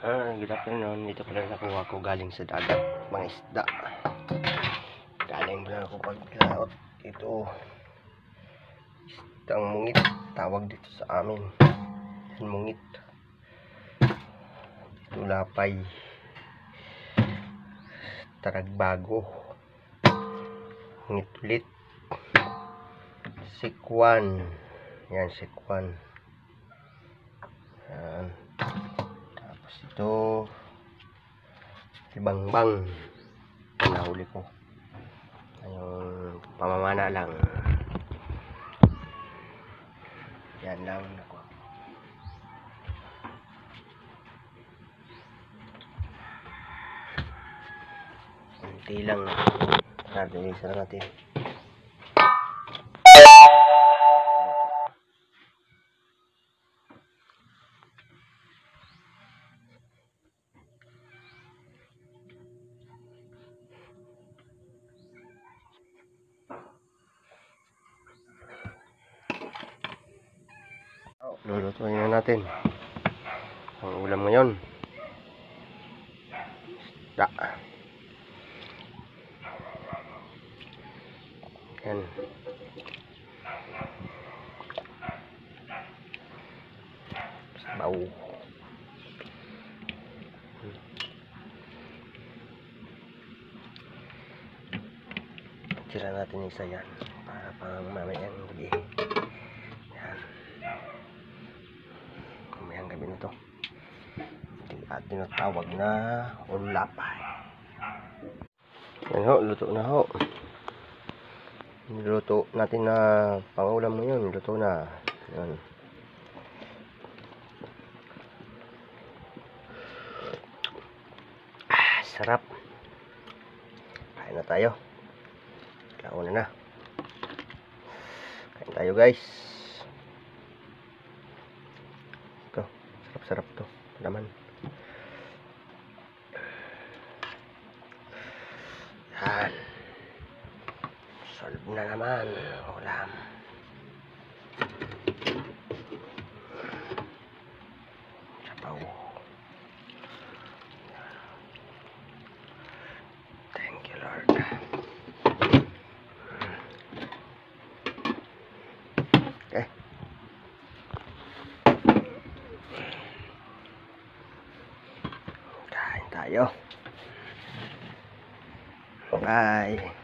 Good afternoon. Dito pala nakuha ko galing sa dagat, mga isda. Galing pala ako paglaot. Ito isdang mungit, tawag dito sa amin. Yan, mungit. Dito lapay, taragbago, mungit ulit, sikwan. Yan, sikwan. Yan. Tapos ito libangbang, nahuli ko. Ayun, pamamana lang. Yan lang ako. Kunti lang natin, isa natin. Lulutuin na natin ang ulam ngayon. Isda. Yan. Sabaw. Tira natin isa yan para pang mamayang gabi. Yan. Mamayang gabi na to. At tinatawag na ulapay. Yan ho, luto na ho. Niluto natin na pangulam ngayon. Luto na. Yan. Sarap. Kain na tayo. Kauna na. Kain tayo guys. Ito, sarap-sarap to. Laman. Yan. Solve na naman ulam. Sabaw. Thank you Lord. Okay. Kain tayo. Bye.